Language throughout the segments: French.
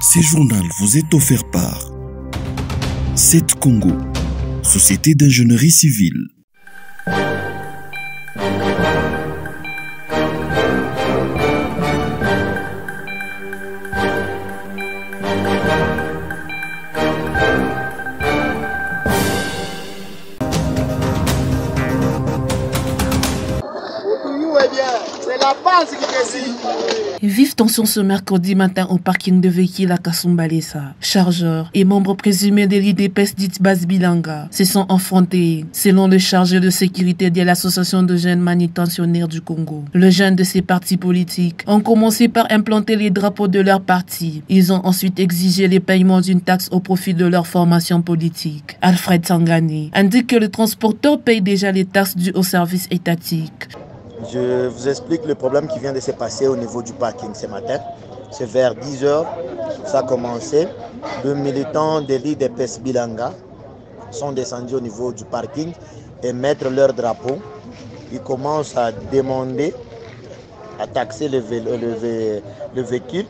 Ce journal vous est offert par CET Congo, Société d'ingénierie civile. Vive tension ce mercredi matin au parking de véhicules à Kasumbalesa. Chargeurs et membres présumés de l'IDPS dite Base Bilanga se sont affrontés, selon le chargé de sécurité de l'association de jeunes manutentionnaires du Congo. Les jeunes de ces partis politiques ont commencé par implanter les drapeaux de leur parti. Ils ont ensuite exigé le paiement d'une taxe au profit de leur formation politique. Alfred Sangani indique que le transporteur paye déjà les taxes dues au service étatique. Je vous explique le problème qui vient de se passer au niveau du parking ce matin. C'est vers 10 h, ça a commencé. Les militants de l'IDPS Bilanga sont descendus au niveau du parking et mettre leur drapeau. Ils commencent à demander, à taxer le véhicule,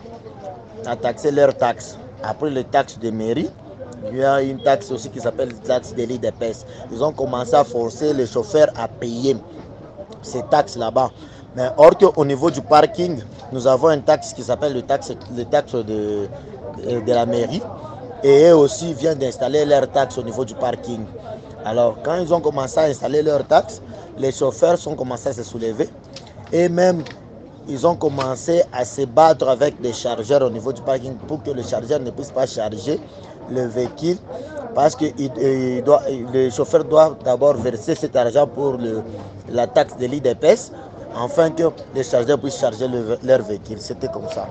à taxer leurs taxes. Après les taxes de mairie, il y a une taxe aussi qui s'appelle la taxe de l'IDPS. Ils ont commencé à forcer les chauffeurs à payer ces taxes là-bas. Mais or qu'au niveau du parking, nous avons une taxe qui s'appelle le taxe de la mairie. Et eux aussi viennent d'installer leurs taxes au niveau du parking. Alors quand ils ont commencé à installer leurs taxes, les chauffeurs sont commencés à se soulever. Et même, ils ont commencé à se battre avec des chargeurs au niveau du parking pour que le chargeur ne puisse pas charger le véhicule. Parce que le chauffeur doit d'abord verser cet argent pour la taxe de l'IDPS, afin que les chargeurs puissent charger leur véhicule. C'était comme ça.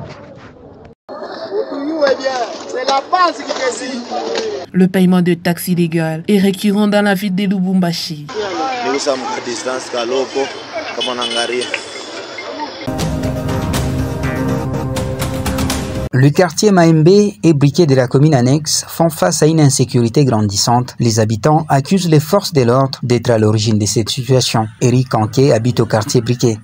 Le paiement de taxes illégales est récurrent dans la ville de Lubumbashi. Nous sommes à distance à Loko, comme on en arrive. Le quartier Maembe et Briquet de la commune annexe font face à une insécurité grandissante. Les habitants accusent les forces de l'ordre d'être à l'origine de cette situation. Eric Anke habite au quartier Briquet.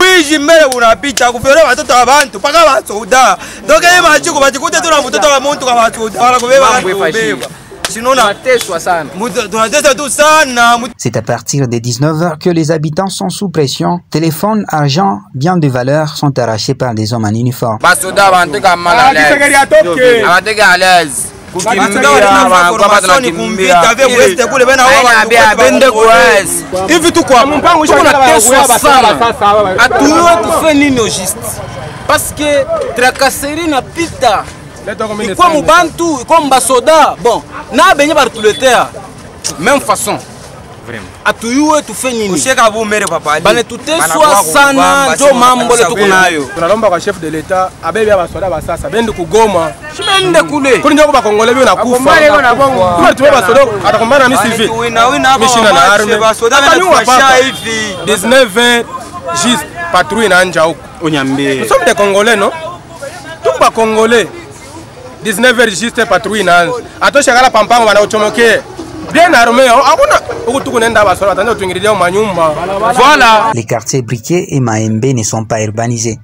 C'est à partir des 19 h que les habitants sont sous pression. Téléphones, argent, biens de valeur sont arrachés par des hommes en uniforme. Parce que tracasserie n'a pita. Et quoi Moubantou, comme Basoda, bon, n'a baigné par tout le terre. Même façon. Vraiment. A tout tu fais nini. Usheka vous mere papa. Bane tout soit sana, jo mambo le tukunayo. Tunalomba kwa chef de l'État, abebi ya basoda basasa, bende kugoma. Shimende kule. Kuni njoko ba Congolais bi na kufa. Tuma tuwe basoda atakombana mi civil. Mishina na arme. Basoda bana hivi. 19-20 juste patrouille na anja huko. Onyambe. Nous sommes des Congolais non? Tumba Congolais. 19 h juste patrouille na anja. Atoshakala pampango bana uchomoke. Voilà. Les quartiers Briquet et Maembe ne sont pas urbanisés.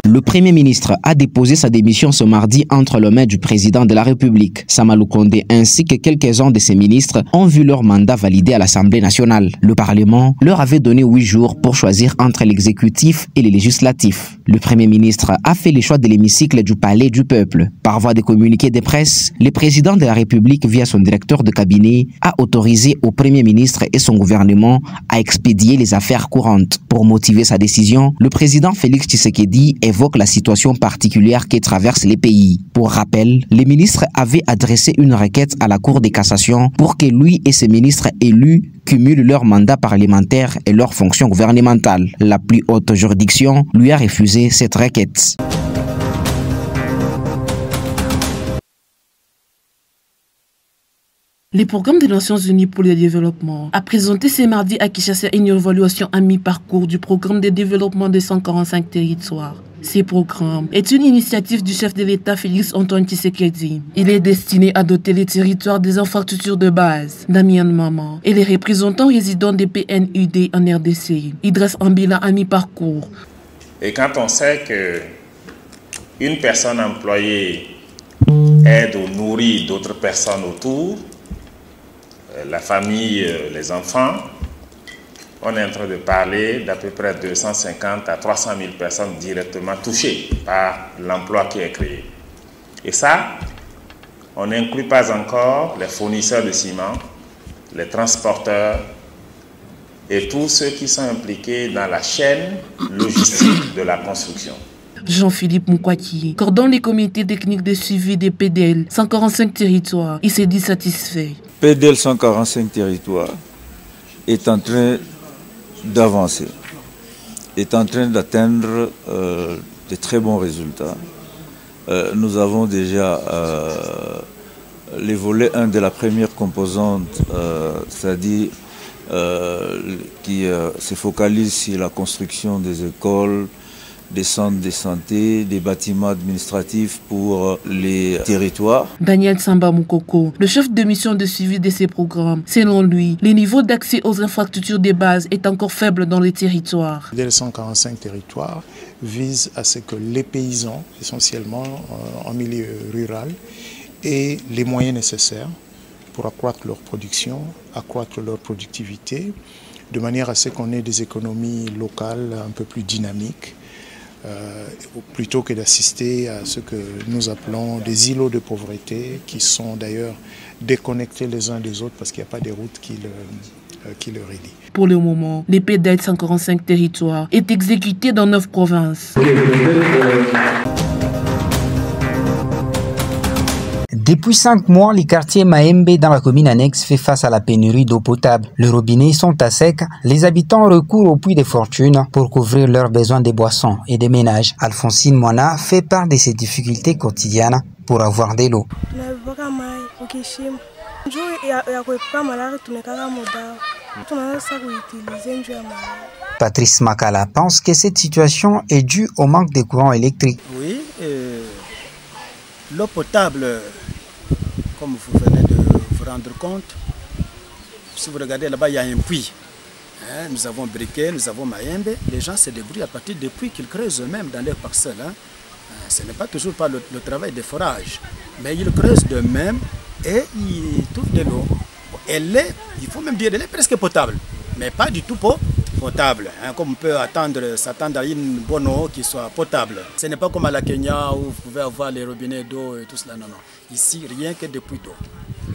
Le Premier ministre a déposé sa démission ce mardi entre les mains du président de la République. Samalou Kondé ainsi que quelques-uns de ses ministres ont vu leur mandat validé à l'Assemblée nationale. Le Parlement leur avait donné 8 jours pour choisir entre l'exécutif et le législatif. Le Premier ministre a fait le choix de l'hémicycle du Palais du Peuple. Par voie de communiqué de presse, le président de la République, via son directeur de cabinet, a autorisé au Premier ministre et son gouvernement à expédier les affaires courantes. Pour motiver sa décision, le président Félix Tshisekedi évoque la situation particulière qui traverse les pays. Pour rappel, les ministres avaient adressé une requête à la Cour de cassation pour que lui et ses ministres élus cumulent leur mandat parlementaire et leurs fonctions gouvernementales. La plus haute juridiction lui a refusé cette requête. Le programme des Nations Unies pour le développement a présenté ce mardi à Kinshasa une évaluation à mi-parcours du programme de développement de 145 territoires. Ce programme est une initiative du chef de l'État Félix-Antoine Tshisekedi. Il est destiné à doter les territoires des infrastructures de base, Damien Maman, et les représentants résidents des PNUD en RDC. Il dresse un bilan à mi-parcours. Et quand on sait que Une personne employée aide ou nourrit d'autres personnes autour, la famille, les enfants. On est en train de parler d'à peu près 250 à 300 000 personnes directement touchées par l'emploi qui est créé. Et ça, on n'inclut pas encore les fournisseurs de ciment, les transporteurs et tous ceux qui sont impliqués dans la chaîne logistique de la construction. Jean-Philippe Moukwaki coordonne les comités techniques de suivi des PDL 145 territoires. Il s'est dit satisfait. PDL 145 territoires est en train d'avancer, est en train d'atteindre de très bons résultats. Nous avons déjà les volets 1 de la première composante, c'est-à-dire qui se focalise sur la construction des écoles, des centres de santé, des bâtiments administratifs pour les territoires. Daniel Samba Moukoko, le chef de mission de suivi de ces programmes. Selon lui, le niveau d'accès aux infrastructures de base est encore faible dans les territoires. Les 145 territoires visent à ce que les paysans, essentiellement en milieu rural, aient les moyens nécessaires pour accroître leur production, accroître leur productivité, de manière à ce qu'on ait des économies locales un peu plus dynamiques, plutôt que d'assister à ce que nous appelons des îlots de pauvreté, qui sont d'ailleurs déconnectés les uns des autres parce qu'il n'y a pas de routes qui le relient. Pour le moment, les PDL 145 territoires est exécuté dans 9 provinces. Depuis 5 mois, le quartier Maembe dans la commune annexe fait face à la pénurie d'eau potable. Les robinets sont à sec. Les habitants recourent au puits de fortune pour couvrir leurs besoins de boissons et de ménages. Alphonsine Moana fait part de ses difficultés quotidiennes pour avoir de l'eau. Patrice Makala pense que cette situation est due au manque de courant électrique. Oui, l'eau potable, comme vous venez de vous rendre compte, si vous regardez là-bas, il y a un puits. Nous avons Briquet, nous avons Maembe. Les gens se débrouillent à partir des puits qu'ils creusent eux-mêmes dans leurs parcelles. Ce n'est pas toujours pas le travail de forage, mais ils creusent d'eux-mêmes et ils trouvent de l'eau. Elle est, il faut même dire, elle est presque potable, mais pas du tout potable, comme on peut s'attendre à une bonne eau qui soit potable. Ce n'est pas comme à la Kenya où vous pouvez avoir les robinets d'eau et tout cela, non, non. Ici, rien que des puits d'eau.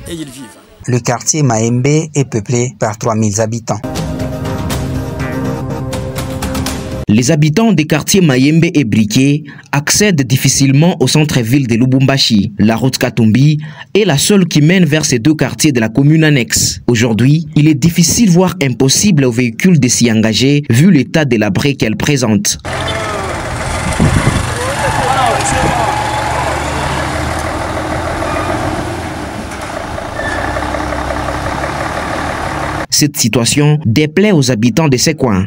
Et ils vivent. Le quartier Maembe est peuplé par 3000 habitants. Les habitants des quartiers Maembe et Briquet accèdent difficilement au centre-ville de Lubumbashi. La route Katumbi est la seule qui mène vers ces deux quartiers de la commune annexe. Aujourd'hui, il est difficile, voire impossible aux véhicules de s'y engager vu l'état délabré qu'elle présente. Cette situation déplaît aux habitants de ces coins.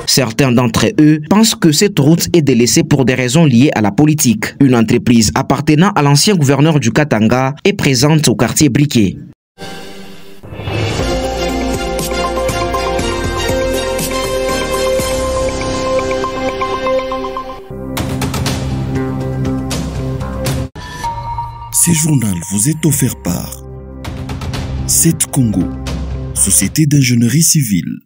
Certains d'entre eux pensent que cette route est délaissée pour des raisons liées à la politique. Une entreprise appartenant à l'ancien gouverneur du Katanga est présente au quartier Briquet. Ce journal vous est offert par 7 Congo, Société d'ingénierie civile.